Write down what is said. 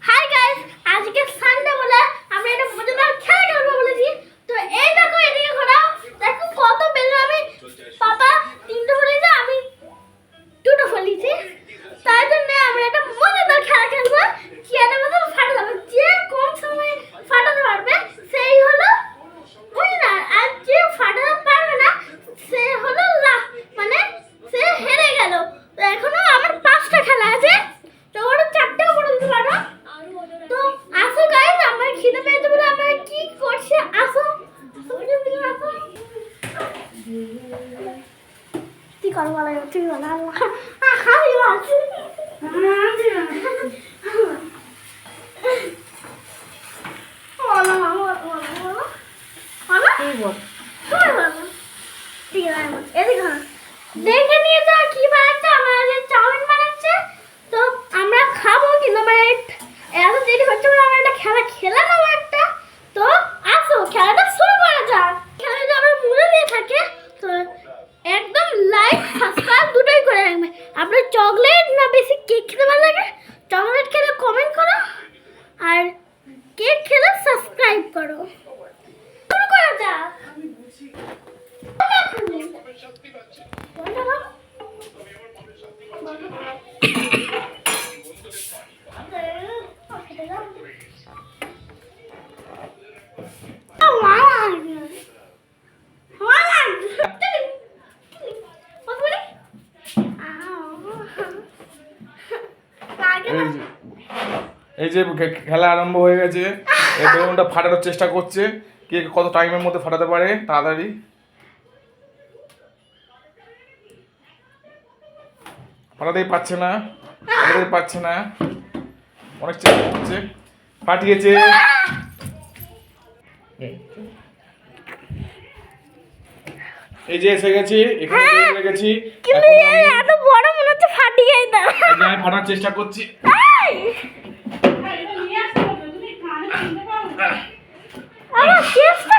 Hi guys, আজকে Sunday বলে আমরা একটা মজাদার খেলা খেলবো বলেছি। তো এই দেখো এদিকে ঘোরাও, দেখো কত বেলুন। আমি পাপা 3টে ফেলেছে, আমি 2টো ফেলেছি। তাই জন্য আমরা একটা মজাদার খেলা খেলবো। চেয়ারের মধ্যে ফাটাতে, যে কম সময়ে ফাটাতে পারবে সেই হলো উইনার, আর যে ফাটাতে পারবে না সে হলো মানে সে হেরে গেল। তো এখনো আমার 5টা খেলা আছে, তো ওরা 4টেও করে দিতে পারো। তো আসো গাইস, আমার খিদে পেয়েছে বলে আমরা কি করছি, আসো আসো। কি করবো বলো, তুই বলো। হাই আছি বলো মামা, বলো বলো বলো কি বল, তুমি বলো। ঠিক আছে, এদিকে দেখে নিয়ে তো কি বানাচ্ছে, আমার চাউমিন বানাচ্ছে। তো আমরা খাবো, কিন্তু আমার এত দেরি হচ্ছে বলে আমরা একটা খেলা খেলে নেবো একটা। তো আসো খেলাটা শুরু করা যাক। খেলা যদি আমার মনে দিয়ে থাকে তো একদম লাইক সাবস্ক্রাইব দুটোই করে রাখবে। আপনার চকলেট না বেশি কেক খেতে ভালো লাগে? চকলেট খেলে কমেন্ট করো, আর কেক খেলে সাবস্ক্রাইব করো। শুরু করা যাক। এই যে খেলা আরম্ভ হয়ে গেছে। এই বেলুনটা ফাটানোর চেষ্টা করছে, কে কত টাইমের মধ্যে ফাটাতে পারে তাড়াতাড়ি। ফাটাতেই পারছে না, অনেক চেষ্টা করছে, ফাটিয়েছে। এই যে এসে গেছি, এখানে এসে গেছি। কিন্তু এত বড় মনে হচ্ছে ফাটিয়েই দাও। আমি ফাটার চেষ্টা করছি। আমার চেষ্টা